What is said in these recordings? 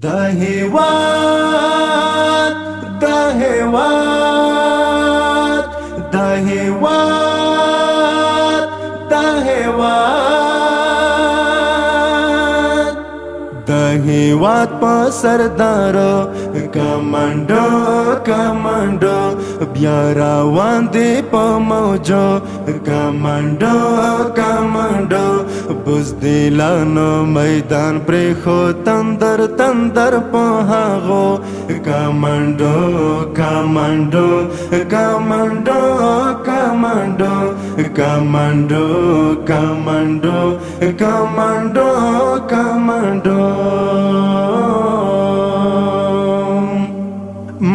د هیواد د هیواد د هیواد د هیواد د هیواد په سردار کمانډو کمانډو بیا روان دی په موجو کمانډو کمانډو بزدلانو میدان پرې خو تندر تندر په هغو کمانډو کمانډو کمانډو کمانډو کمانډو کمانډو کمانډو کمانډو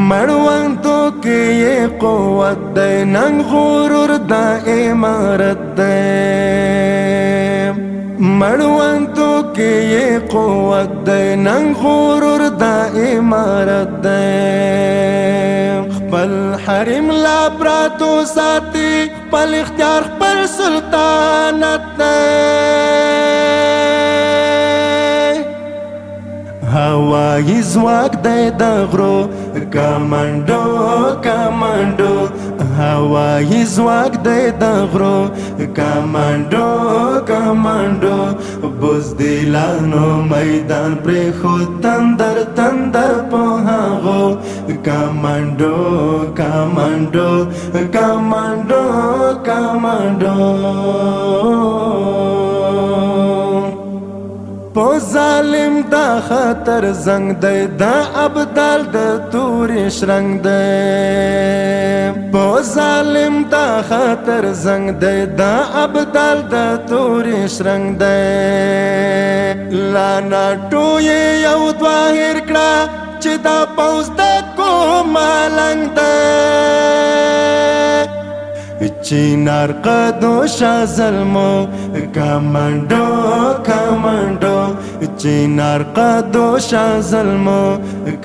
مړوندو کې یې قوت دی نن غرور د امارت دی مړوندو کې یې قوت دی نن غرور د امارت دی خپل حریم لا پراتو ساتي خپل اختیار خپل سلطانت دی هوایی ځواک دی د غرو کمانډو کمانډو هوایی ځواک دی د غرو کمانډو کمانډو بزدلانو میدان پرېښود تندر تندر په هغو کمانډو کمانډو کمانډو کمانډو پو ظالم دا خطر زنگ دی دا ابدال دا توری شرنگ دی پو ظالم دا خطر زنگ دی دا ابدال دا توری شرنگ دی لانا ټوی یو دواهر کړه چې دا پوز دا کومالنګ دی چینار قدو شا ظلمو کمانډو کمانډو چینار قدو شا ظلمو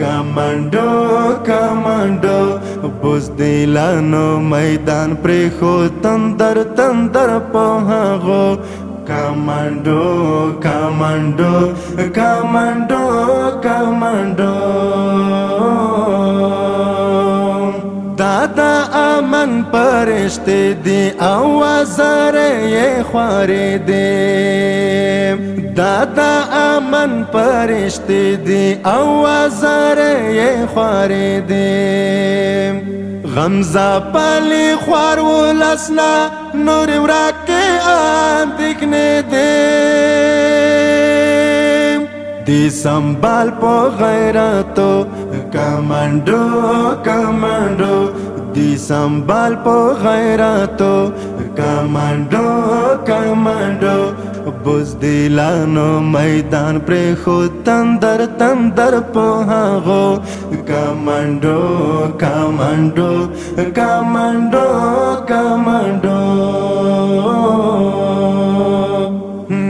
کمانډو کمانډو بزدلانو میدان پرېښود تندر تندر په هغو کمانډو کمانډو کمانډو کمانډو دادا امن پرشتے دی آوازار یہ خواری دی دادا امن پرشتے دی آوازار یہ خواری دی غمزہ پالی خوار ولسنا نور وراکے آن دکھنے دی دی سنبال پو غیراتو کمانډو کمانډو دی سنبال پو غیراتو کمانډو کمانډو بزدلانو میدان پرېښود تندر تندر په هغو کمانډو کمانډو کمانډو کمانډو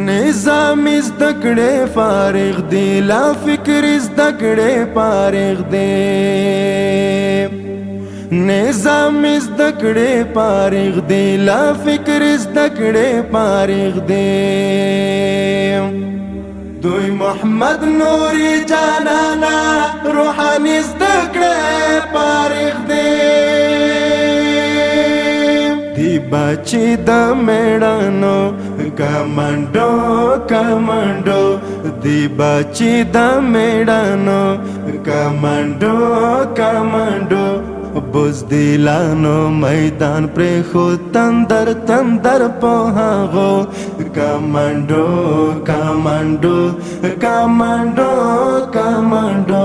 نظامی زدکړې فارغ دی لا فکر زدکړې فارغ دی نظامی زدکړې فارغ دی لا فکر زدکړې فارغ دی دوی محمد نوری جانانا روحانی زدکړې فارغ دی دی بچی د میړانو کمانډو کمانډو دی بچی د میړانو کمانډو کمانډو بزدلانو میدان پرېښود تندر تندر په هغو کمانډو کمانډو کمانډو کمانډو